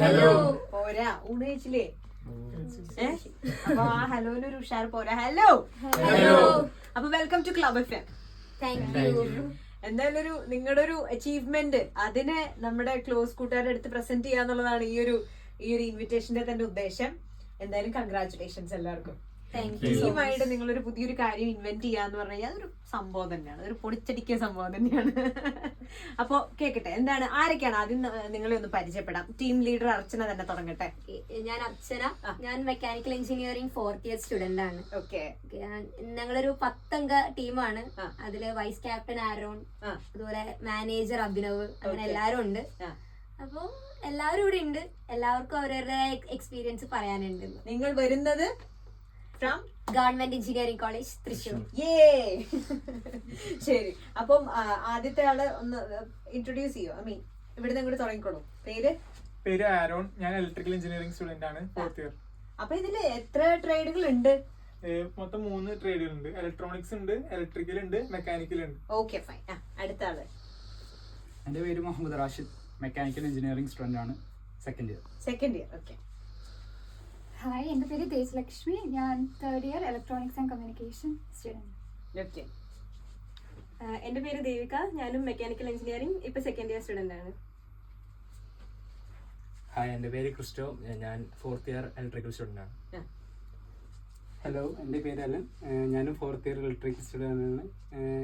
പോരാ ഊണ് കഴിച്ചില്ലേ? അപ്പൊ ആ ഹലോന് ഒരു ഉഷാർ പോരാ. ഹലോ അപ്പൊ വെൽക്കം ടു ക്ലബ് FM. എന്തായാലും നിങ്ങളുടെ ഒരു അച്ചീവ്മെന്റ് അതിനെ നമ്മുടെ ക്ലോസ് കൂട്ടുകാരുടെ അടുത്ത് പ്രസന്റ് ചെയ്യാന്നുള്ളതാണ് ഈ ഒരു ഇൻവിറ്റേഷന്റെ തന്നെ ഉദ്ദേശം. എന്തായാലും കൺഗ്രാറ്റുലേഷൻസ് എല്ലാവർക്കും. ടീമായിട്ട് നിങ്ങളൊരു പുതിയൊരു കാര്യം ഇൻവെന്റ് ചെയ്യാന്ന് പറഞ്ഞു കഴിഞ്ഞാൽ അതൊരു സംഭവം തന്നെയാണ്, അതൊരു പൊടിച്ചടിക്കിയ സംഭവം തന്നെയാണ്. അപ്പൊ കേക്കട്ടെ, എന്താണ്, ആരൊക്കെയാണ് ആദ്യം നിങ്ങളെ ഒന്ന് പരിചയപ്പെടാം. ടീം ലീഡർ അർച്ചന തന്നെ തുടങ്ങട്ടെ. ഞാൻ അർച്ചന, ഞാൻ mechanical engineering 4th year student ആണ്. ഓക്കെ, ഞങ്ങളൊരു 10 അംഗ ടീമാണ്. അതില് വൈസ് ക്യാപ്റ്റൻ ആരോൺ, അതുപോലെ മാനേജർ അഭിനവ്, അങ്ങനെ എല്ലാരും ഉണ്ട്. അപ്പൊ എല്ലാവരും ഇവിടെ ഉണ്ട്. എല്ലാവർക്കും അവരവരുടെ എക്സ്പീരിയൻസ് പറയാനുണ്ട്. നിങ്ങൾ വരുന്നത് ഗവൺമെന്റ് എഞ്ചിനീയറിംഗ് കോളേജ് തൃശ്ശൂർ. ശരി, അപ്പം ആദ്യത്തെ ആള് ഒന്ന് ഇൻട്രൊഡ്യൂസ് ചെയ്യോ? ഇവിടുന്ന് ഇങ്ങോട്ട് തുടങ്ങിക്കോളൂ. പേര് ആരോൺ, ഞാൻ ഇലക്ട്രിക്കൽ എഞ്ചിനീയറിംഗ് സ്റ്റുഡന്റ് ആണ്, 4th ഇയർ. അപ്പൊ ഇതില് എത്ര ട്രേഡുകൾ ഉണ്ട്? മൊത്തം 3 ട്രേഡുകൾ ഉണ്ട്. ഇലക്ട്രോണിക്സ് ഉണ്ട്, ഇലക്ട്രിക്കൽ ഉണ്ട്, മെക്കാനിക്കൽ ഉണ്ട്. Okay, fine. അടുത്ത ആള്. എന്റെ പേര് Muhammad Rashid, mechanical engineering student ആണ്, സെക്കൻഡ് ഇയർ. ഓക്കെ. ഹായ്, എൻ്റെ പേര് തേജലക്ഷ്മി, ഞാൻ 3rd year electronics and communication student. Okay. എൻ്റെ പേര് ദേവിക, ഞാനും മെക്കാനിക്കൽ എഞ്ചിനീയറിംഗ് ഇപ്പൊ 2nd ഇയർ സ്റ്റുഡന്റ് ആണ്. ഹായ്, എൻ്റെ പേര് ക്രിസ്റ്റോ, ഞാൻ 4th ഇയർ ഇലക്ട്രിക്കൽ സ്റ്റുഡന്റ് ആണ്. ഹലോ, എൻ്റെ പേര് അലൻ, ഞാനും 4th ഇയർ ഇലക്ട്രിക്കൽ സ്റ്റുഡന്റ് ആണ്.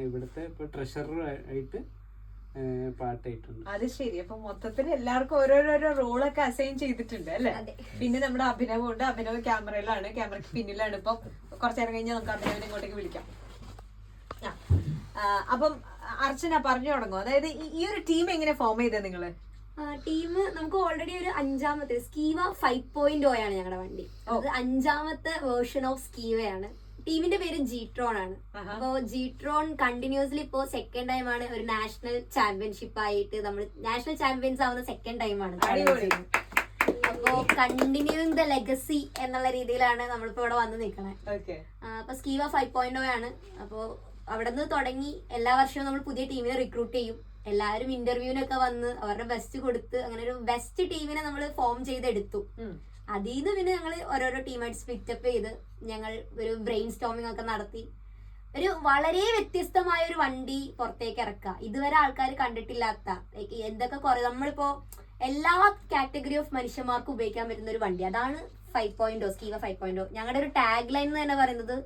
ഇവിടുത്തെ ഇപ്പോൾ ട്രഷറർ ആയിട്ട് പാർട്ടായിട്ടുണ്ട്. അത് ശരി. അപ്പൊ മൊത്തത്തിൽ എല്ലാവർക്കും ഓരോരോ റോളൊക്കെ അസൈൻ ചെയ്തിട്ടുണ്ട് അല്ലെ? പിന്നെ നമ്മുടെ അഭിനവ് ഉണ്ട്. അഭിനവ് ക്യാമറയിലാണ്, ക്യാമറയ്ക്ക് പിന്നിലാണ്. ഇപ്പൊ കുറച്ചു നേരം കഴിഞ്ഞാൽ നമുക്ക് അഭിനവിനെ ഇങ്ങോട്ടേക്ക് വിളിക്കാം. അപ്പം അർച്ചന പറഞ്ഞു തുടങ്ങും. അതായത് ഈ ഒരു ടീം എങ്ങനെ ഫോം ചെയ്തത് നിങ്ങള്? ടീം നമുക്ക് ഓൾറെഡി ഒരു 5ാമത്തെ സ്കീവ 5.0 ആണ് ഞങ്ങളുടെ വണ്ടി. അത് 5ാമത്തെ വേർഷൻ ഓഫ് സ്കീവയാണ്. ടീമിന്റെ പേര് ജീട്രോൺ ആണ്. അപ്പോ ജീട്രോൺ കണ്ടിന്യൂസ്ലി ഇപ്പോ 2nd ടൈം ആണ് ഒരു നാഷണൽ ചാമ്പ്യൻഷിപ്പ് ആയിട്ട് നമ്മൾ നാഷണൽ ചാമ്പ്യൻസ് ആവുന്ന 2nd ടൈം ആണ്. അപ്പോ കണ്ടിന്യൂയിങ് ദ ലെഗസി എന്നുള്ള രീതിയിലാണ് നമ്മളിപ്പോ ഇവിടെ വന്ന് നിൽക്കണത്. അപ്പൊ സ്കീവ 5.0 ആണ്. അപ്പോ അവിടെ നിന്ന് തുടങ്ങി എല്ലാ വർഷവും നമ്മൾ പുതിയ ടീമിനെ റിക്രൂട്ട് ചെയ്യും. എല്ലാവരും ഇന്റർവ്യൂവിനൊക്കെ വന്ന് അവരുടെ ബെസ്റ്റ് കൊടുത്ത് അങ്ങനെ ഒരു ബെസ്റ്റ് ടീമിനെ നമ്മൾ ഫോം ചെയ്തെടുത്തു. അതിൽ നിന്ന് പിന്നെ ഞങ്ങൾ ഓരോരോ ടീമായിട്ട് സ്പ്ലിറ്റപ്പ് ചെയ്ത് ഞങ്ങൾ ഒരു ബ്രെയിൻ സ്റ്റോമിംഗ് ഒക്കെ നടത്തി ഒരു വളരെ വ്യത്യസ്തമായ ഒരു വണ്ടി പുറത്തേക്ക് ഇറക്കുക. ഇതുവരെ ആൾക്കാർ കണ്ടിട്ടില്ലാത്ത എന്തൊക്കെ കുറെ നമ്മളിപ്പോ എല്ലാ കാറ്റഗറി ഓഫ് മനുഷ്യന്മാർക്കും ഉപയോഗിക്കാൻ പറ്റുന്ന ഒരു വണ്ടി, അതാണ് 5.0 സ്കീവ 5.0. ഞങ്ങളുടെ ഒരു ടാഗ് ലൈൻ എന്ന് തന്നെ പറയുന്നത്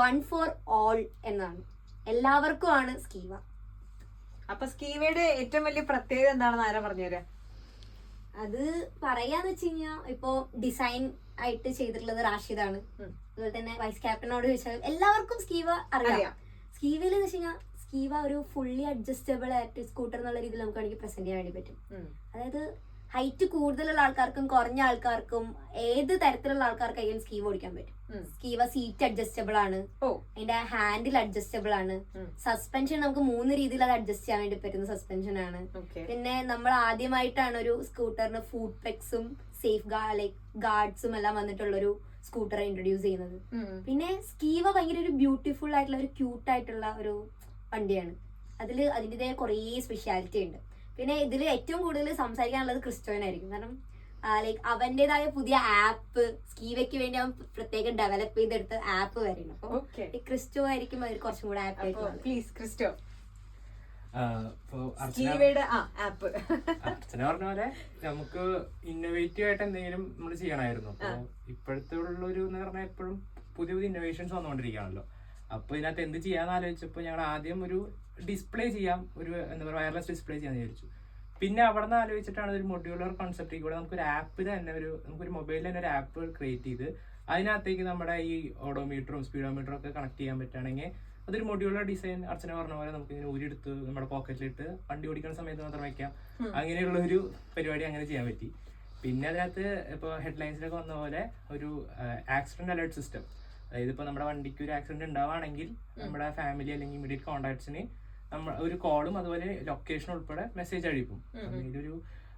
1 for all എന്നാണ്. എല്ലാവർക്കും ആണ് സ്കീവ. അപ്പൊ സ്കീവയുടെ ഏറ്റവും വലിയ പ്രത്യേകത എന്താണെന്ന് ആരാ പറഞ്ഞുതരാ? അത് പറയാന്ന് വെച്ച് കഴിഞ്ഞാൽ ഇപ്പോ ഡിസൈൻ ആയിട്ട് ചെയ്തിട്ടുള്ളത് റാഷിദാണ്. അതുപോലെ തന്നെ വൈസ് ക്യാപ്റ്റനോട് ചോദിച്ചാൽ എല്ലാവർക്കും സ്കീവ അറിയാം. സ്കീവയിൽ എന്ന് വെച്ച് കഴിഞ്ഞാൽ സ്കീവ ഒരു ഫുള്ളി അഡ്ജസ്റ്റബിൾ ആയിട്ട് സ്കൂട്ടർ എന്നുള്ള രീതിയിൽ നമുക്ക് വേണമെങ്കിൽ പ്രസന്റ് ചെയ്യാൻ വേണ്ടി പറ്റും. അതായത് ഹൈറ്റ് കൂടുതലുള്ള ആൾക്കാർക്കും കുറഞ്ഞ ആൾക്കാർക്കും ഏത് തരത്തിലുള്ള ആൾക്കാർക്കായാലും സ്കീവ ഓടിക്കാൻ പറ്റും. സ്കീവ സീറ്റ് അഡ്ജസ്റ്റബിൾ ആണ്, അതിന്റെ ഹാൻഡിൽ അഡ്ജസ്റ്റബിൾ ആണ്. സസ്പെൻഷൻ നമുക്ക് 3 രീതിയിൽ അത് അഡ്ജസ്റ്റ് ചെയ്യാൻ വേണ്ടി പറ്റുന്ന സസ്പെൻഷൻ ആണ്. പിന്നെ നമ്മൾ ആദ്യമായിട്ടാണ് ഒരു സ്കൂട്ടറിന് ഫുഡ് പെക്സും സേഫ് ഗാർഡ്സും എല്ലാം വന്നിട്ടുള്ള ഒരു സ്കൂട്ടറെ ഇൻട്രൊഡ്യൂസ് ചെയ്യുന്നത്. പിന്നെ സ്കീവ ഭയങ്കര ഒരു ബ്യൂട്ടിഫുൾ ആയിട്ടുള്ള ഒരു ക്യൂട്ട് ആയിട്ടുള്ള ഒരു വണ്ടിയാണ്. അതിൻ്റെതായ കുറേ സ്പെഷ്യാലിറ്റി ഉണ്ട്. പിന്നെ ഇതിൽ ഏറ്റവും കൂടുതൽ സംസാരിക്കാനുള്ളത് ക്രിസ്റ്റോനായിരിക്കും. കാരണം അവന്റേതായ പുതിയ ആപ്പ് സ്കീവയ്ക്ക് വേണ്ടി അവൻ പ്രത്യേകം ഡെവലപ്പ് ചെയ്തെടുത്ത ആപ്പ് വരെയുണ്ട്. അപ്പൊ ക്രിസ്റ്റോ ആയിരിക്കും അതിൽ കുറച്ചും കൂടെ ആപ്പ് ആയിട്ട്. പ്ലീസ് ക്രിസ്റ്റോ, അർച്ചന പറഞ്ഞ പോലെ നമുക്ക് ഇന്നോവേറ്റീവ് ആയിട്ട് എന്തെങ്കിലും നമ്മൾ ചെയ്യണമായിരുന്നു. അപ്പൊ ഇപ്പോഴത്തെ ഉള്ളൊരു എന്ന് പറഞ്ഞാൽ എപ്പോഴും പുതിയ പുതിയ ഇന്നോവേഷൻസ് വന്നുകൊണ്ടിരിക്കുകയാണല്ലോ. അപ്പൊ ഇതിനകത്ത് എന്ത് ചെയ്യാന്ന് ആലോചിച്ചപ്പോൾ ഞങ്ങൾ ആദ്യം ഒരു ഡിസ്പ്ലേ ചെയ്യാം, ഒരു എന്താ പറയുക വയർലെസ് ഡിസ്പ്ലേ ചെയ്യാന്ന് വിചാരിച്ചു. പിന്നെ അവിടെ നിന്ന് ആലോചിച്ചിട്ടാണ് ഒരു മൊഡ്യൂലർ കോൺസെപ്റ്റിൽ കൂടെ നമുക്കൊരു ആപ്പിൽ തന്നെ നമുക്കൊരു മൊബൈലിൽ തന്നെ ഒരു ആപ്പ് ക്രിയേറ്റ് ചെയ്ത് അതിനകത്തേക്ക് നമ്മുടെ ഈ ഓഡോമീറ്ററും സ്പീഡോമീറ്ററും ഒക്കെ കണക്ട് ചെയ്യാൻ പറ്റുകയാണെങ്കിൽ അതൊരു മൊഡ്യൂലർ ഡിസൈൻ അർച്ചന പറഞ്ഞ പോലെ നമുക്ക് ഇങ്ങനെ ഊരിയെടുത്ത് നമ്മുടെ പോക്കറ്റിലിട്ട് വണ്ടി ഓടിക്കുന്ന സമയത്ത് മാത്രം വയ്ക്കാം. അങ്ങനെയുള്ള ഒരു പരിപാടി അങ്ങനെ ചെയ്യാൻ പറ്റി. പിന്നെ അതിനകത്ത് ഇപ്പോൾ ഹെഡ്ലൈൻസിലൊക്കെ വന്ന പോലെ ഒരു ആക്സിഡന്റ് അലേർട്ട് സിസ്റ്റം, അതായത് ഇപ്പോൾ നമ്മുടെ വണ്ടിക്ക് ഒരു ആക്സിഡന്റ് ഉണ്ടാവുകയാണെങ്കിൽ നമ്മുടെ ഫാമിലി അല്ലെങ്കിൽ ഇമ്മീഡിയറ്റ് കോൺടാക്ട്സിന് നമ്മൾ ഒരു കോളും അതുപോലെ ലൊക്കേഷൻ ഉൾപ്പെടെ മെസ്സേജ് അഴിക്കും. ഇതൊരു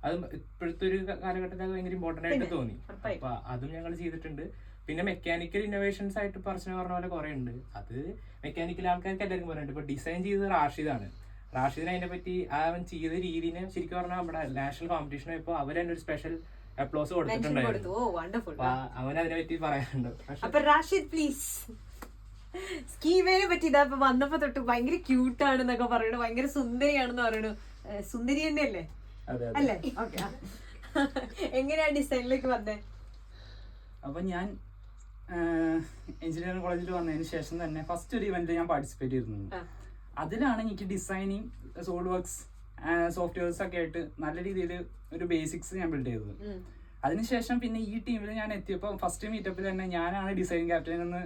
അത് ഇപ്പോഴത്തെ ഒരു കാലഘട്ടത്തിൽ ഭയങ്കര ഇമ്പോർട്ടന്റ് ആയിട്ട് തോന്നി. അപ്പൊ അതും ഞങ്ങൾ ചെയ്തിട്ടുണ്ട്. പിന്നെ മെക്കാനിക്കൽ ഇന്നോവേഷൻസ് ആയിട്ട് അർച്ചന പറഞ്ഞ പോലെ കുറെ ഉണ്ട്. അത് മെക്കാനിക്കൽ ആൾക്കാർക്ക് എല്ലാവർക്കും പറയുന്നുണ്ട്. ഇപ്പൊ ഡിസൈൻ ചെയ്തത് റാഷിദാണ്. റാഷിദിനെ അതിനെ പറ്റി അവൻ ചെയ്ത രീതിനെ ശരിക്കും പറഞ്ഞാൽ നമ്മുടെ നാഷണൽ കോമ്പറ്റീഷൻ ഇപ്പോൾ അവർ തന്നെ ഒരു സ്പെഷ്യൽ അപ്ലോസ് മെൻഷൻ കൊടുത്തു. കൊടുത്തിട്ടുണ്ടായിരുന്നു. Oh wonderful. അപ്പൊ അവൻ അതിനെ പറ്റി പറയാനുണ്ട്. അപ്പൊ റാഷിദ് പ്ലീസ്, സ്കീവേനെ പറ്റി ഇതാ ഇപ്പൊ വന്നപ്പോ തൊട്ട് ഭയങ്കര ക്യൂട്ടാണെന്നൊക്കെ പറയണു, ഭയങ്കര സുന്ദരിയാണെന്ന് പറയണു. സുന്ദരി തന്നെയല്ലേ അതെ അല്ലേ? ഓക്കെ. എങ്ങനെയാ ഡിസൈനിലേക്ക് വന്നേ? അപ്പം ഞാൻ എഞ്ചിനീയറിംഗ് കോളേജിൽ വന്നതിന് ശേഷം തന്നെ ഫസ്റ്റ് ഒരു ഇവന്റിൽ ഞാൻ പാർട്ടിസിപ്പേറ്റ് ചെയ്തിരുന്നു. അതിലാണ് എനിക്ക് ഡിസൈനിങ്, സോൾഡ് വർക്ക്സ്, സോഫ്റ്റ്വെയർസ് ഒക്കെ ആയിട്ട് നല്ല രീതിയിൽ ഒരു ബേസിക്സ് ഞാൻ ബിൽഡ് ചെയ്തത്. അതിനുശേഷം പിന്നെ ഈ ടീമിൽ ഞാൻ എത്തിയപ്പോൾ ഫസ്റ്റ് മീറ്റപ്പിൽ തന്നെ ഞാനാണ് ഡിസൈനിങ് ക്യാപ്റ്റൻ എന്ന്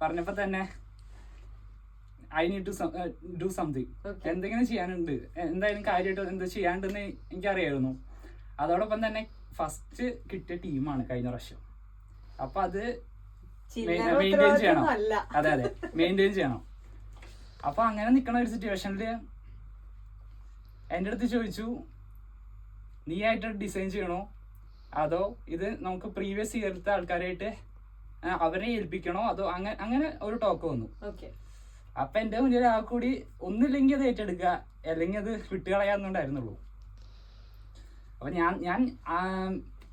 പറഞ്ഞപ്പോൾ തന്നെ I need to do something, എന്തെങ്കിലും ചെയ്യാനുണ്ട്, എന്തായാലും കാര്യമായിട്ട് എന്താ ചെയ്യാണ്ടെന്ന് എനിക്കറിയായിരുന്നു. അതോടൊപ്പം തന്നെ ഫസ്റ്റ് കിട്ടിയ ടീമാണ് കഴിഞ്ഞ പ്രാവശ്യം. അപ്പൊ അത് മെയിൻറ്റെയിൻ ചെയ്യണം. അതെ അതെ, മെയിൻറ്റെയിൻ ചെയ്യണം. അപ്പൊ അങ്ങനെ നിൽക്കുന്ന ഒരു സിറ്റുവേഷനിൽ എൻ്റെ അടുത്ത് ചോദിച്ചു, നീ ആയിട്ട് ഡിസൈൻ ചെയ്യണോ അതോ ഇത് നമുക്ക് പ്രീവിയസ് ഇയറിലത്തെ ആൾക്കാരായിട്ട് അവരെ ഏൽപ്പിക്കണോ അതോ അങ്ങനെ ഒരു ടോക്ക് വന്നു. അപ്പൊ എൻ്റെ മുന്നിൽ ആ കൂടി ഒന്നില്ലെങ്കിൽ അത് ഏറ്റെടുക്കുക അല്ലെങ്കിൽ അത് വിട്ടുകളയാന്നുണ്ടായിരുന്നുള്ളൂ. അപ്പൊ ഞാൻ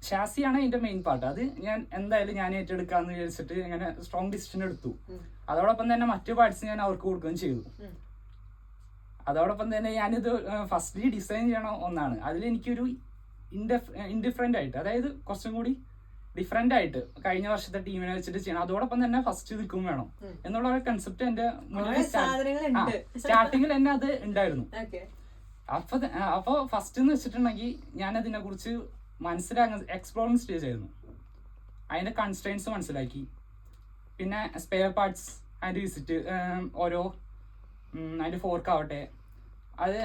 ഷാസിയാണ് അതിന്റെ മെയിൻ പാർട്ട്. അത് ഞാൻ എന്തായാലും ഞാൻ ഏറ്റെടുക്കാന്ന് വിചാരിച്ചിട്ട് ഇങ്ങനെ സ്ട്രോങ് ഡിസിഷൻ എടുത്തു. അതോടൊപ്പം തന്നെ മറ്റു പാർട്സ് ഞാൻ അവർക്ക് കൊടുക്കുകയും ചെയ്തു. അതോടൊപ്പം തന്നെ ഞാനിത് ഫസ്റ്റ്ലി ഡിസൈൻ ചെയ്യണ ഒന്നാണ്. അതിലെനിക്കൊരു ഇൻഡിഫറൻ്റ് ആയിട്ട്, അതായത് കുറച്ചും കൂടി ഡിഫറെന്റ് ആയിട്ട് കഴിഞ്ഞ വർഷത്തെ ടീമിനെ വെച്ചിട്ട് ചെയ്യണം. അതോടൊപ്പം തന്നെ ഫസ്റ്റ് നിൽക്കും വേണം എന്നുള്ള ഒരു കൺസെപ്റ്റ് എന്റെ സ്റ്റാർട്ടിങ്ങിൽ തന്നെ അത് ഉണ്ടായിരുന്നു. അപ്പൊ ഫസ്റ്റ് എന്ന് വെച്ചിട്ടുണ്ടെങ്കിൽ ഞാൻ അതിനെ കുറിച്ച് മനസ്സിലാക്കുന്ന എക്സ്പ്ലോറിങ് സ്റ്റേജ് ആയിരുന്നു. അതിന്റെ കൺസ്ട്രെയിൻസ് മനസ്സിലാക്കി. പിന്നെ സ്പെയർ പാർട്സ് അതിന്റെ വിസിറ്റ്, ഓരോ അതിന്റെ ഫോർക്ക് ആവട്ടെ, അത്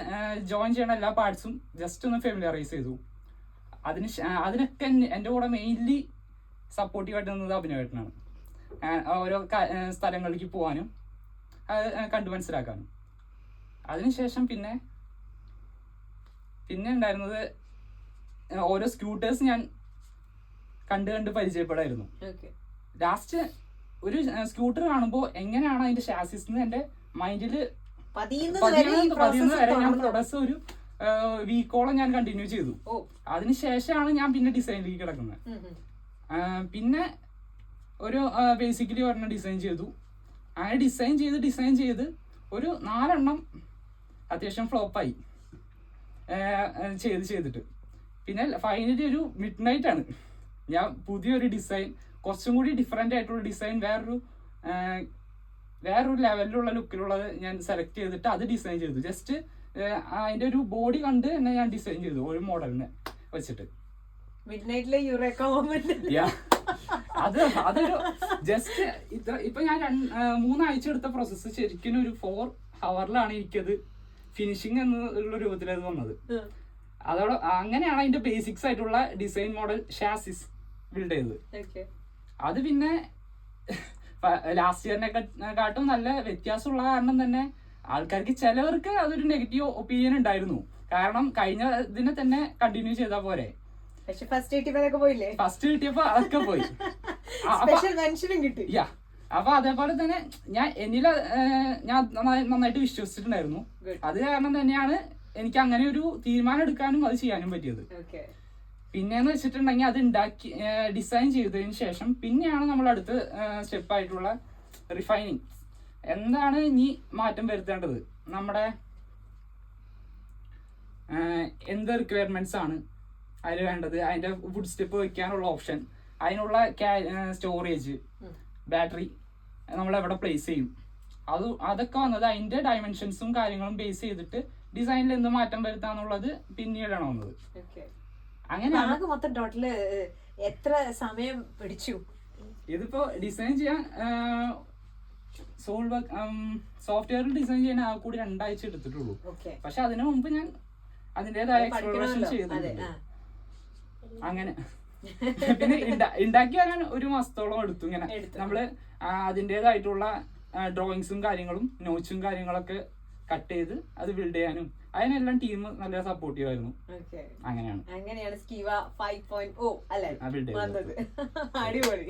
ജോയിൻ ചെയ്യണ എല്ലാ പാർട്സും ജസ്റ്റ് ഒന്ന് ഫെമിലിയറൈസ് ചെയ്തു. അതിനൊക്കെ എൻ്റെ കൂടെ മെയിൻലി സപ്പോർട്ടീവായിട്ട് നിന്നത് അഭിനവേട്ടനാണ്. ഓരോ സ്ഥലങ്ങളിലേക്ക് പോകാനും അത് കണ്ടു മനസ്സിലാക്കാനും. അതിനുശേഷം പിന്നെ ഉണ്ടായിരുന്നത് ഓരോ സ്കൂട്ടേഴ്സ് ഞാൻ കണ്ട് പരിചയപ്പെടായിരുന്നു. ലാസ്റ്റ് ഒരു സ്കൂട്ടർ കാണുമ്പോൾ എങ്ങനെയാണ് അതിന്റെ ഷാസിസ് എന്റെ മൈൻഡിൽ പതിയുന്നത് വരെ ഞാൻ പ്രൊഡക്ട്സ് ഒരു വീക്കോളം ഞാൻ കണ്ടിന്യൂ ചെയ്തു. അതിനുശേഷമാണ് ഞാൻ പിന്നെ ഡിസൈനിലേക്ക് കിടക്കുന്നത്. പിന്നെ ഒരു ബേസിക്കലി ഒരെണ്ണം ഡിസൈൻ ചെയ്തു. അങ്ങനെ ഡിസൈൻ ചെയ്ത് ഒരു 4 എണ്ണം അത്യാവശ്യം ഫ്ലോപ്പായി ചെയ്തിട്ട് പിന്നെ ഫൈനലി ഒരു മിഡ് നൈറ്റ് ആണ് ഞാൻ പുതിയൊരു ഡിസൈൻ, കുറച്ചും കൂടി ഡിഫറെൻ്റ് ആയിട്ടുള്ള ഡിസൈൻ, വേറൊരു ലെവലിലുള്ള ലുക്കിലുള്ളത് ഞാൻ സെലക്ട് ചെയ്തിട്ട് അത് ഡിസൈൻ ചെയ്തു. ജസ്റ്റ് അതിന്റെ ഒരു ബോഡി കണ്ട് തന്നെ ഞാൻ ഡിസൈൻ ചെയ്തു ഒരു മോഡലിനെ വെച്ചിട്ട്. അതൊരു ജസ്റ്റ് ഇപ്പൊ ഞാൻ 3 ആഴ്ച എടുത്ത പ്രോസസ്സ് ശരിക്കും ഒരു 4 ഹവറിലാണ് എനിക്കത് ഫിനിഷിങ് എന്നുള്ള രൂപത്തിലത് വന്നത്. അതോടെ അങ്ങനെയാണ് അതിന്റെ ബേസിക്സ് ആയിട്ടുള്ള ഡിസൈൻ മോഡൽ ഷാസിസ് ബിൽഡ് ചെയ്തത്. അത് പിന്നെ ലാസ്റ്റ് ഇയറിനെക്കാട്ടും നല്ല വ്യത്യാസമുള്ള കാരണം തന്നെ ആൾക്കാർക്ക് ചിലവർക്ക് അതൊരു നെഗറ്റീവ് ഒപ്പീനിയൻ ഉണ്ടായിരുന്നു. കാരണം കഴിഞ്ഞ ഇതിനെ തന്നെ കണ്ടിന്യൂ ചെയ്താൽ പോരെ, ഫസ്റ്റ് കിട്ടിയപ്പോ അതൊക്കെ പോയി. അപ്പൊ അതേപോലെ തന്നെ ഞാൻ നന്നായിട്ട് വിശ്വസിച്ചിട്ടുണ്ടായിരുന്നു. അത് കാരണം തന്നെയാണ് എനിക്ക് അങ്ങനെ ഒരു തീരുമാനം എടുക്കാനും അത് ചെയ്യാനും പറ്റിയത്. പിന്നെന്ന് വെച്ചിട്ടുണ്ടെങ്കിൽ അത് ഡിസൈൻ ചെയ്തതിന് ശേഷം പിന്നെയാണ് നമ്മൾ അടുത്ത സ്റ്റെപ്പായിട്ടുള്ള റിഫൈനിങ്. എന്താണ് ഇനി മാറ്റം വരുത്തേണ്ടത്, നമ്മുടെ എന്ത് റിക്വയർമെന്റ്സ് ആണ് അതിൽ വേണ്ടത്, അതിന്റെ ഫുഡ് സ്റ്റെപ്പ് വെക്കാനുള്ള ഓപ്ഷൻ, അതിനുള്ള സ്റ്റോറേജ്, ബാറ്ററി നമ്മൾ എവിടെ പ്ലേസ് ചെയ്യും, അതൊക്കെ വന്നത് അതിന്റെ ഡയമെൻഷൻസും കാര്യങ്ങളും ബേസ് ചെയ്തിട്ട് ഡിസൈനിൽ എന്ത് മാറ്റം വരുത്താന്നുള്ളത് പിന്നീടാണ് വന്നത്. അങ്ങനെ മൊത്തം ടോട്ടല് എത്ര സമയം പിടിച്ചു? ഇതിപ്പോ ഡിസൈൻ ചെയ്യാൻ സോഫ്റ്റ്വെയറിൽ ഡിസൈൻ ചെയ്യാൻ ആ കൂടി 2 ആഴ്ച എടുത്തിട്ടുള്ളൂ. പക്ഷെ അതിനു മുമ്പ് ഞാൻ അതിൻ്റെതായ എക്സ്പ്ലോറേഷൻ ചെയ്തിട്ടുണ്ട്. അങ്ങനെ പിന്നെ ഉണ്ടാക്കി വരാൻ 1 മാസത്തോളം എടുത്തു. ഇങ്ങനെ നമ്മള് അതിൻ്റെതായിട്ടുള്ള ഡ്രോയിങ്സും കാര്യങ്ങളും നോട്ട്സും കാര്യങ്ങളൊക്കെ കട്ട് ചെയ്ത് അത് ബിൽഡ് ചെയ്യാനും അതിനെല്ലാം ടീം നല്ല സപ്പോർട്ടീവ് ആയിരുന്നു. അങ്ങനെയാണ് സ്കീവ 5.0 അല്ലേ വന്നത്. അടിപൊളി.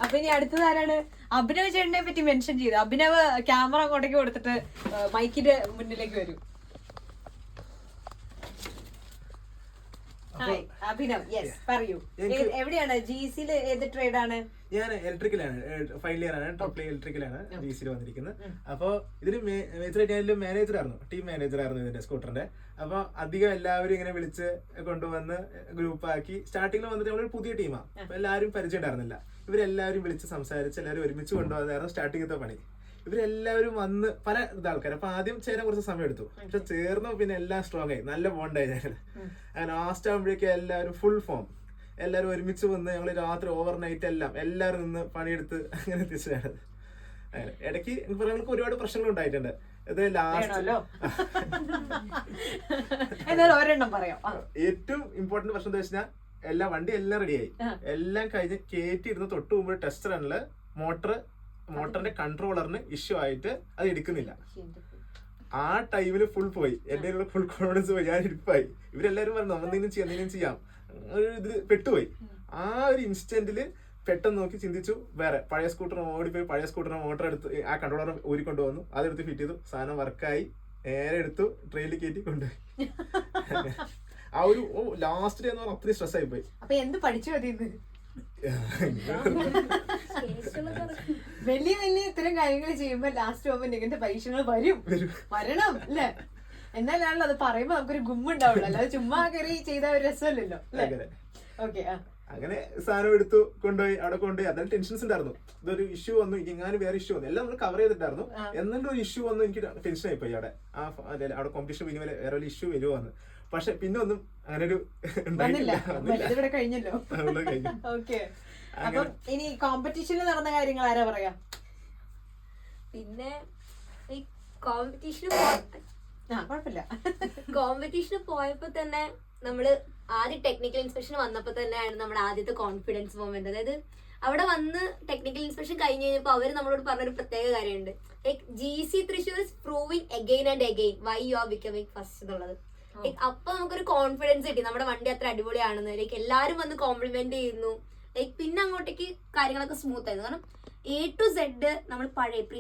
അപ്പൊ ഇനി അടുത്തത് ആരാണ്? അഭിനവ് ചേട്ടനെ പറ്റി മെൻഷൻ ചെയ്തു. അഭിനവ് ക്യാമറ അങ്ങോട്ടേക്ക് കൊടുത്തിട്ട് മൈക്കിന്റെ മുന്നിലേക്ക് വരും. ഹായ് അഭിനവ്, യെസ് പറയൂ. എനിക്ക് എവിടെയാണ് GC-ല് ഏത് ട്രേഡ് ആണ്? ഞാൻ ഇലക്ട്രിക്കലാണ്, ഫൈനൽ ഇയർ ആണ്, ട്രിപ്പിൾ ഇലക്ട്രിക്കലാണ് GC-ൽ വന്നിരിക്കുന്നത്. അപ്പോൾ ഇതിന് മേജറായിട്ട് ഞാൻ മാനേജർ ആയിരുന്നു, ടീം മാനേജർ ആയിരുന്നു ഇതിന്റെ സ്കൂട്ടറിന്റെ. അപ്പൊ അധികം എല്ലാവരും ഇങ്ങനെ വിളിച്ച് കൊണ്ടുവന്ന് ഗ്രൂപ്പാക്കി. സ്റ്റാർട്ടിങ്ങിൽ വന്നിട്ട് നമ്മളൊരു പുതിയ ടീമാണ്, അപ്പൊ എല്ലാവരും പരിചയം ഉണ്ടായിരുന്നില്ല. ഇവരെല്ലാവരും വിളിച്ച് സംസാരിച്ച് എല്ലാവരും ഒരുമിച്ച് കൊണ്ടുവന്നായിരുന്നു സ്റ്റാർട്ടിങ്ങത്തെ പണി. ഇവരെല്ലാവരും വന്ന് പല ആൾക്കാർ. അപ്പൊ ആദ്യം ചേരാൻ കുറച്ച് സമയം എടുത്തു, പക്ഷെ ചേർന്നു പിന്നെ എല്ലാം സ്ട്രോങ് ആയി, നല്ല ബോണ്ടായി ഞങ്ങൾ. അങ്ങനെ ലാസ്റ്റ് ആകുമ്പോഴേക്കും എല്ലാവരും ഫുൾ ഫോം, എല്ലാവരും ഒരുമിച്ച് വന്ന് ഞങ്ങൾ രാത്രി ഓവർനൈറ്റ് എല്ലാവരും നിന്ന് പണിയെടുത്ത് അങ്ങനെ തിരിച്ചാണ്. അങ്ങനെ ഇടയ്ക്ക് ഞങ്ങൾക്ക് ഒരുപാട് പ്രശ്നങ്ങൾ ഉണ്ടായിട്ടുണ്ട്. ഇത് ലാസ്റ്റ് ഏറ്റവും ഇമ്പോർട്ടന്റ് പ്രശ്നം എന്താ വെച്ചാൽ വണ്ടി എല്ലാം റെഡിയായി, എല്ലാം കഴിഞ്ഞ് കയറ്റിയിരുന്ന് തൊട്ട് മുമ്പ് ടെസ്റ്റ് റണ്ണില് മോട്ടറിന്റെ കൺട്രോളറിന് ഇഷ്യൂ ആയിട്ട് അത് എടുക്കുന്നില്ല. ആ ടൈമില് ഫുൾ പോയി, എന്റെ ഫുൾ കോൺഫിഡൻസ് പോയി, ഞാൻ ഇരിപ്പായി. ഇവരെല്ലാരും പറഞ്ഞു എന്തെങ്കിലും ചെയ്യാം, ഒരു ഇത് പെട്ടുപോയി. ആ ഒരു ഇൻസ്റ്റന്റില് പെട്ടെന്ന് നോക്കി ചിന്തിച്ചു, വേറെ പഴയ സ്കൂട്ടർ ഓടിപ്പോയി പഴയ സ്കൂട്ടറിന് മോട്ടർ എടുത്ത് ആ കൺട്രോളർ ഊരിക്കൊണ്ടു വന്നു, അതെടുത്ത് ഫിറ്റ് ചെയ്തു, സാധനം വർക്കായി, നേരെ എടുത്തു ട്രെയിനിൽ കയറ്റി കൊണ്ടുപോയി. ആ ഒരു ലാസ്റ്റ് ഡേ എന്ന് പറഞ്ഞാൽ അത്രയും സ്ട്രെസ് ആയി പോയി. അപ്പൊ എന്ത് പഠിച്ചു അതിന്ന്? വലിയ ഇത്തരം കാര്യങ്ങൾ ചെയ്യുമ്പോ ലാസ്റ്റ് പോകുമ്പോ ഇങ്ങനത്തെ പരീക്ഷകൾ വരണം അല്ലേ? എന്നാലാണല്ലോ അത് പറയുമ്പോ നമുക്കൊരു ഗുമ്മുണ്ടാവുള്ളൂ, അല്ലാതെ ചുമ്മാ കയറി ചെയ്ത ഒരു രസമല്ലല്ലോ. ഓക്കെ, അങ്ങനെ സാധനം എടുത്തു കൊണ്ടുപോയി, അവിടെ കൊണ്ടുപോയി. അതിന് ടെൻഷൻസ് ഉണ്ടായിരുന്നു. ഇതൊരു ഇഷ്യൂ വന്നു, എങ്ങാനും വേറെ ഇഷ്യൂ വന്നു, എല്ലാം നമ്മൾ കവർ ചെയ്തിട്ടായിരുന്നു. എന്നിട്ട് ഒരു ഇഷ്യൂ വന്നു, എനിക്ക് ടെൻഷൻ ആയിപ്പോയി. അവിടെ കോമ്പറ്റീഷൻ പിന്നെ വേറെ ഒരു ഇഷ്യൂ വരുവാന്ന്. പക്ഷെ പിന്നെ ഒന്നും അങ്ങനെ ഒരു കഴിഞ്ഞല്ലോ. അപ്പം ഇനി കോമ്പറ്റീഷനിൽ നടന്ന കാര്യങ്ങൾ ആരാ പറയാ? പിന്നെ ഈ കോമ്പറ്റീഷന് പോയപ്പോ തന്നെ നമ്മള് ആദ്യം ടെക്നിക്കൽ ഇൻസ്പെക്ഷൻ വന്നപ്പോ തന്നെയാണ് നമ്മുടെ ആദ്യത്തെ കോൺഫിഡൻസ് മൊമെന്റ്. അതായത് അവിടെ വന്ന് ടെക്നിക്കൽ ഇൻസ്പെക്ഷൻ കഴിഞ്ഞ് കഴിഞ്ഞപ്പോ അവര് നമ്മളോട് പറഞ്ഞൊരു പ്രത്യേക കാര്യമുണ്ട്, like GC Thrissur is proving again and again why you are becoming first എന്നുള്ളത്. അപ്പൊ നമുക്കൊരു കോൺഫിഡൻസ് കിട്ടി, നമ്മുടെ വണ്ടി അത്ര അടിപൊളിയാണെന്ന്. ലൈക്ക് എല്ലാരും വന്ന് കോംപ്ലിമെന്റ് ചെയ്യുന്നു. ലൈക്ക് പിന്നെ അങ്ങോട്ടേക്ക് കാര്യങ്ങളൊക്കെ സ്മൂത്ത് ആയിരുന്നു. കാരണം A to Z നമ്മൾ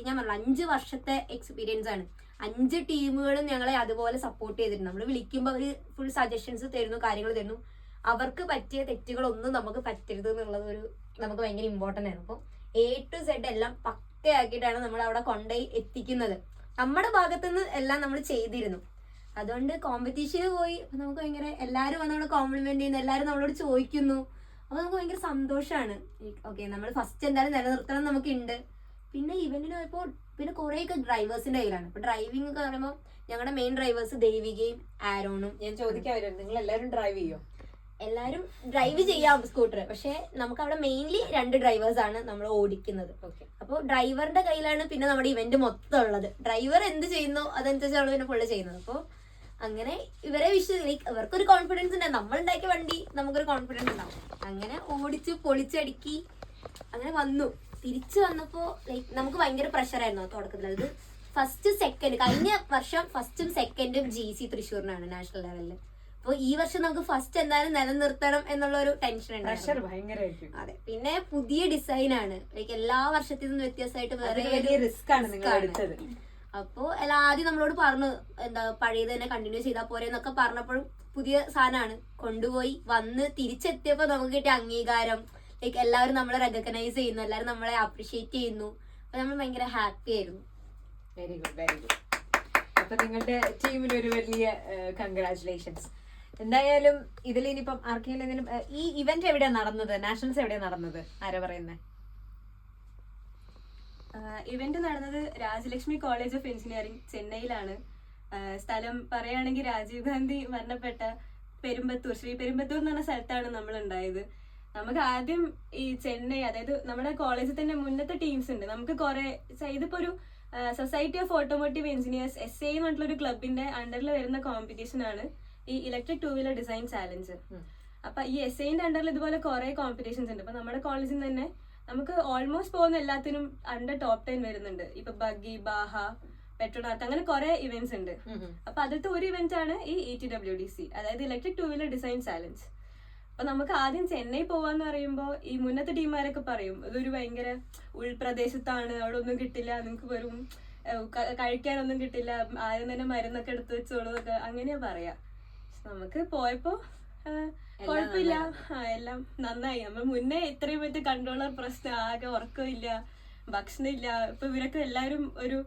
ഞാൻ പറഞ്ഞു 5 വർഷത്തെ എക്സ്പീരിയൻസ് ആണ്. 5 ടീമുകളും ഞങ്ങളെ അതുപോലെ സപ്പോർട്ട് ചെയ്തിരുന്നു. നമ്മൾ വിളിക്കുമ്പോൾ അവര് ഫുൾ സജഷൻസ് തരുന്നു, കാര്യങ്ങൾ തരുന്നു. അവർക്ക് പറ്റിയ തെറ്റുകളൊന്നും നമുക്ക് പറ്റരുത് എന്നുള്ളത് നമുക്ക് ഭയങ്കര ഇമ്പോർട്ടന്റ് ആയിരുന്നു. അപ്പോൾ A to Z എല്ലാം പക്കയാക്കിയിട്ടാണ് നമ്മൾ അവിടെ കൊണ്ടുപോയി എത്തിക്കുന്നത്. നമ്മുടെ ഭാഗത്തുനിന്ന് എല്ലാം നമ്മൾ ചെയ്തിരുന്നു. അതുകൊണ്ട് കോമ്പറ്റീഷന് പോയി നമുക്ക് ഭയങ്കര എല്ലാവരും വന്നോട് കോംപ്ലിമെന്റ് ചെയ്യുന്നു, എല്ലാവരും നമ്മളോട് ചോദിക്കുന്നു. അപ്പൊ നമുക്ക് ഭയങ്കര സന്തോഷമാണ്. ഓക്കെ, നമ്മൾ ഫസ്റ്റ് എന്തായാലും നിലനിർത്തണം നമുക്കുണ്ട്. പിന്നെ ഇവന്റിന് പോയപ്പോൾ പിന്നെ കുറേയൊക്കെ ഡ്രൈവേഴ്സിന്റെ കയ്യിലാണ്. ഇപ്പൊ ഡ്രൈവിംഗ് ഒക്കെ പറയുമ്പോൾ ഞങ്ങളുടെ മെയിൻ ഡ്രൈവേഴ്സ് ദേവികയും ആരോണും. ഞാൻ ചോദിക്കാൻ വരും, നിങ്ങൾ എല്ലാവരും ഡ്രൈവ് ചെയ്യോ? എല്ലാരും ഡ്രൈവ് ചെയ്യാം സ്കൂട്ടർ, പക്ഷെ നമുക്ക് അവിടെ മെയിൻലി 2 ഡ്രൈവേഴ്സ് ആണ് നമ്മൾ ഓടിക്കുന്നത്. അപ്പോൾ ഡ്രൈവറിന്റെ കയ്യിലാണ് പിന്നെ നമ്മുടെ ഇവന്റ് മൊത്തം ഉള്ളത്. ഡ്രൈവർ എന്ത് ചെയ്യുന്നോ അതനുസരിച്ചാണ് പിന്നെ ഫുള്ള് ചെയ്യുന്നത്. അപ്പോൾ അങ്ങനെ ഇവരെ ഇവർക്കൊരു കോൺഫിഡൻസ് ഉണ്ടാവും, നമ്മൾ ഉണ്ടാക്കിയ വണ്ടി നമുക്കൊരു കോൺഫിഡൻസ് ഉണ്ടാവും. അങ്ങനെ ഓടിച്ച് പൊളിച്ചടുക്കി അങ്ങനെ വന്നു. തിരിച്ചു വന്നപ്പോ ലൈക്ക് നമുക്ക് ഭയങ്കര പ്രഷറായിരുന്നു തുടക്കത്തിൽ. അത് ഫസ്റ്റ് സെക്കൻഡ്, കഴിഞ്ഞ വർഷം ഫസ്റ്റും സെക്കൻഡും GC തൃശ്ശൂരിനാണ് നാഷണൽ ലെവലില്. അപ്പൊ ഈ വർഷം നമുക്ക് ഫസ്റ്റ് എന്തായാലും നിലനിർത്തണം എന്നുള്ള ഒരു ടെൻഷൻ ഉണ്ട്. അതെ, പിന്നെ പുതിയ ഡിസൈൻ ആണ്, ലൈക്ക് എല്ലാ വർഷത്തിൽ നിന്നും വ്യത്യാസമായിട്ട് വേറെ റിസ്ക് ആണ്. അപ്പോ ആദ്യം നമ്മളോട് പറഞ്ഞു എന്താ പഴയത് തന്നെ കണ്ടിന്യൂ ചെയ്താൽ പോരെ എന്നൊക്കെ പറഞ്ഞപ്പോഴും പുതിയ സാധനമാണ്. കൊണ്ടുപോയി വന്ന് തിരിച്ചെത്തിയപ്പോ നമുക്ക് കിട്ടിയ അംഗീകാരം, ലൈക്ക് എല്ലാവരും നമ്മളെ റെക്കഗ്നൈസ് ചെയ്യുന്നു, എല്ലാവരും നമ്മളെ അപ്രീഷിയേറ്റ് ചെയ്യുന്നു. അപ്പൊ നമ്മൾ ഭയങ്കര ഹാപ്പി ആയിരുന്നു. Very good, very good. അപ്പൊ നിങ്ങളുടെ ടീമിന് ഒരു വലിയ കൺഗ്രാറ്റുലേഷൻസ്. എന്തായാലും ഇതിൽ ഇനിയിപ്പം ആർക്കെങ്കിലും ഈ ഇവന്റ് എവിടെയാ നടന്നത്, നാഷണൽസ് എവിടെയാ നടന്നത്, ആരാ പറയുന്നത്? ഇവന്റ് നടന്നത് രാജലക്ഷ്മി കോളേജ് ഓഫ് എഞ്ചിനീയറിംഗ് ചെന്നൈയിലാണ്. സ്ഥലം പറയുകയാണെങ്കിൽ രാജീവ് ഗാന്ധി മരണപ്പെട്ട പെരുമ്പത്തൂർ, ശ്രീ പെരുമ്പത്തൂർ എന്ന് പറഞ്ഞ സ്ഥലത്താണ് നമ്മൾ ഉണ്ടായത്. നമുക്ക് ആദ്യം ഈ ചെന്നൈ, അതായത് നമ്മുടെ കോളേജിൽ തന്നെ മുന്നത്തെ ടീംസ് ഉണ്ട്. നമുക്ക് കുറെ, ഇതിപ്പോ ഒരു society of automotive engineers SA എന്ന് പറഞ്ഞിട്ടുള്ള ഒരു ക്ലബിന്റെ അണ്ടറിൽ വരുന്ന കോമ്പറ്റീഷൻ ആണ് ഈ ഇലക്ട്രിക് 2-വീലർ ഡിസൈൻ ചാലഞ്ച്. അപ്പൊ ഈ SA-ന്റെ അണ്ടറിൽ ഇതുപോലെ കുറെ കോമ്പറ്റീഷൻസ് ഉണ്ട്. അപ്പൊ നമ്മുടെ കോളേജിൽ തന്നെ നമുക്ക് ഓൾമോസ്റ്റ് പോകുന്ന എല്ലാത്തിനും അണ്ടർ ടോപ്പ് 10 വരുന്നുണ്ട്. ഇപ്പൊ ബഗ്ഗി, ബാഹ, പെട്രോനാർത്ത്, അങ്ങനെ കുറെ ഇവന്റ്സ് ഉണ്ട്. അപ്പൊ അതിലത്തെ ഒരു ഇവന്റ് ആണ് ഈ ETWDC, അതായത് ഇലക്ട്രിക് 2-വീലർ ഡിസൈൻ ചാലഞ്ച്. അപ്പൊ നമുക്ക് ആദ്യം ചെന്നൈ പോവാന്ന് പറയുമ്പോ ഈ മുന്നത്തെ ടീമുകാരൊക്കെ പറയും ഇതൊരു ഭയങ്കര ഉൾപ്രദേശത്താണ്, അവിടെ ഒന്നും കിട്ടില്ല, നിങ്ങൾക്ക് വെറും കഴിക്കാനൊന്നും കിട്ടില്ല, ആദ്യം തന്നെ മരുന്നൊക്കെ എടുത്ത് വെച്ചോളൂ എന്നൊക്കെ അങ്ങനെയാ പറയാ. നമുക്ക് പോയപ്പോ കുഴപ്പമില്ല. എല്ലാം നന്നായി. നമ്മൾ മുന്നേ ഇത്രയും പറ്റി കൺട്രോളർ പ്രശ്നം, ആകെ ഉറക്കമില്ല, ഭക്ഷണം ഇല്ല. ഇപ്പൊ ഇവരൊക്കെ എല്ലാരും ഒരു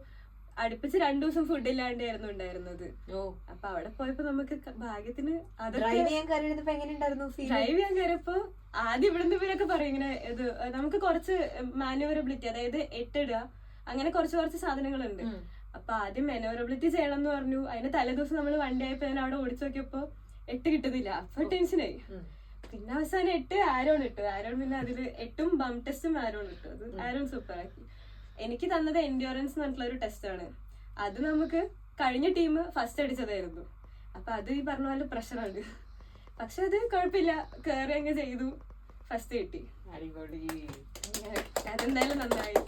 അടുപ്പിച്ച് 2 ദിവസം ഫുഡ് ഇല്ലാണ്ടായിരുന്നു ഉണ്ടായിരുന്നത്. അപ്പൊ അവിടെ പോയപ്പോ നമുക്ക് ഭാഗ്യത്തിന് ഡ്രൈവ് ചെയ്യാൻ കയറിയപ്പോ ആദ്യം ഇവിടുന്ന് ഇവരൊക്കെ പറയും ഇങ്ങനെ ഇത് നമുക്ക് കുറച്ച് മാനുവറബിലിറ്റി, അതായത് 8 ഇടുക, അങ്ങനെ കുറച്ച് സാധനങ്ങളുണ്ട്. അപ്പൊ ആദ്യം മാനുവറബിലിറ്റി ചെയ്യണം എന്ന് പറഞ്ഞു. അതിന് തലേദിവസം നമ്മൾ വണ്ടി ആയപ്പോ ഞാൻ അവിടെ ഓടിച്ചു നോക്കിയപ്പോ 8 കിട്ടുന്നില്ല. അപ്പൊ ടെൻഷനായി. പിന്നെ അവസാനം 8 ആരോൺ ഇട്ടു. ആരോൺ പിന്നെ അതില് 8ഉം ബം ടെസ്റ്റും ആരോൺ ഇട്ടു. അത് ആരോൺ സൂപ്പർ ആക്കി. എനിക്ക് തന്നത് എൻഡ്യൂറൻസ് എന്ന് പറഞ്ഞിട്ടുള്ള ഒരു ടെസ്റ്റാണ്. അത് നമുക്ക് കഴിഞ്ഞ ടീം ഫസ്റ്റ് അടിച്ചതായിരുന്നു. അപ്പൊ അത് ഈ പറഞ്ഞ പോലെ പ്രഷറാണ്. പക്ഷെ അത് കുഴപ്പമില്ല, കയറി അങ്ങ് ചെയ്തു, ഫസ്റ്റ് കിട്ടി. അടിപൊളി. അതെന്തായാലും നന്നായി.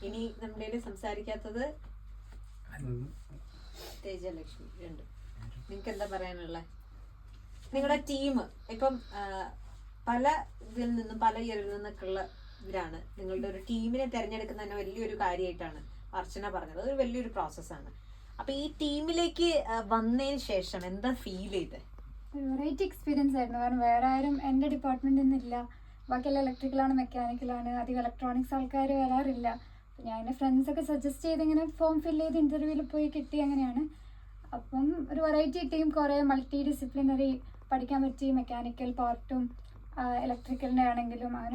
ഇനി നമ്മുടെ സംസാരിക്കാത്തത് തേജലക്ഷ്മി. നിങ്ങൾക്ക് എന്താ പറയാനുള്ള? നിങ്ങളുടെ ടീം ഇപ്പം പല ഇതിൽ നിന്നും പല ഇയറിൽ നിന്നൊക്കെ ഉള്ള ഇവരാണ്. നിങ്ങളുടെ ഒരു ടീമിനെ തിരഞ്ഞെടുക്കുന്ന തന്നെ വലിയൊരു കാര്യമായിട്ടാണ് അർച്ചന പറഞ്ഞത്. അതൊരു വലിയൊരു പ്രോസസ്സാണ്. അപ്പൊ ഈ ടീമിലേക്ക് വന്നതിന് ശേഷം എന്താ ഫീൽ ചെയ്ത്? വെറൈറ്റി എക്സ്പീരിയൻസ് ആയിരുന്നു. കാരണം വേറെ ആരും എൻ്റെ ഡിപ്പാർട്ട്മെന്റിൽ നിന്നില്ല. ബാക്കിയെല്ലാം ഇലക്ട്രിക്കലാണ്, മെക്കാനിക്കലാണ്, അധികം ഇലക്ട്രോണിക്സ് ആൾക്കാർ വരാറില്ല. ഞാൻ എൻ്റെ ഫ്രണ്ട്സൊക്കെ സജസ്റ്റ് ചെയ്ത് ഇങ്ങനെ ഫോം ഫില്ല് ചെയ്ത് ഇൻ്റർവ്യൂവിൽ പോയി കിട്ടി, അങ്ങനെയാണ്. അപ്പം ഒരു വെറൈറ്റി ടീം, കുറേ മൾട്ടി ഡിസിപ്ലിനറി പഠിക്കാൻ പറ്റി. മെക്കാനിക്കൽ പാർട്ടും ഇലക്ട്രിക്കലിൻ്റെ ആണെങ്കിലും അങ്ങനെ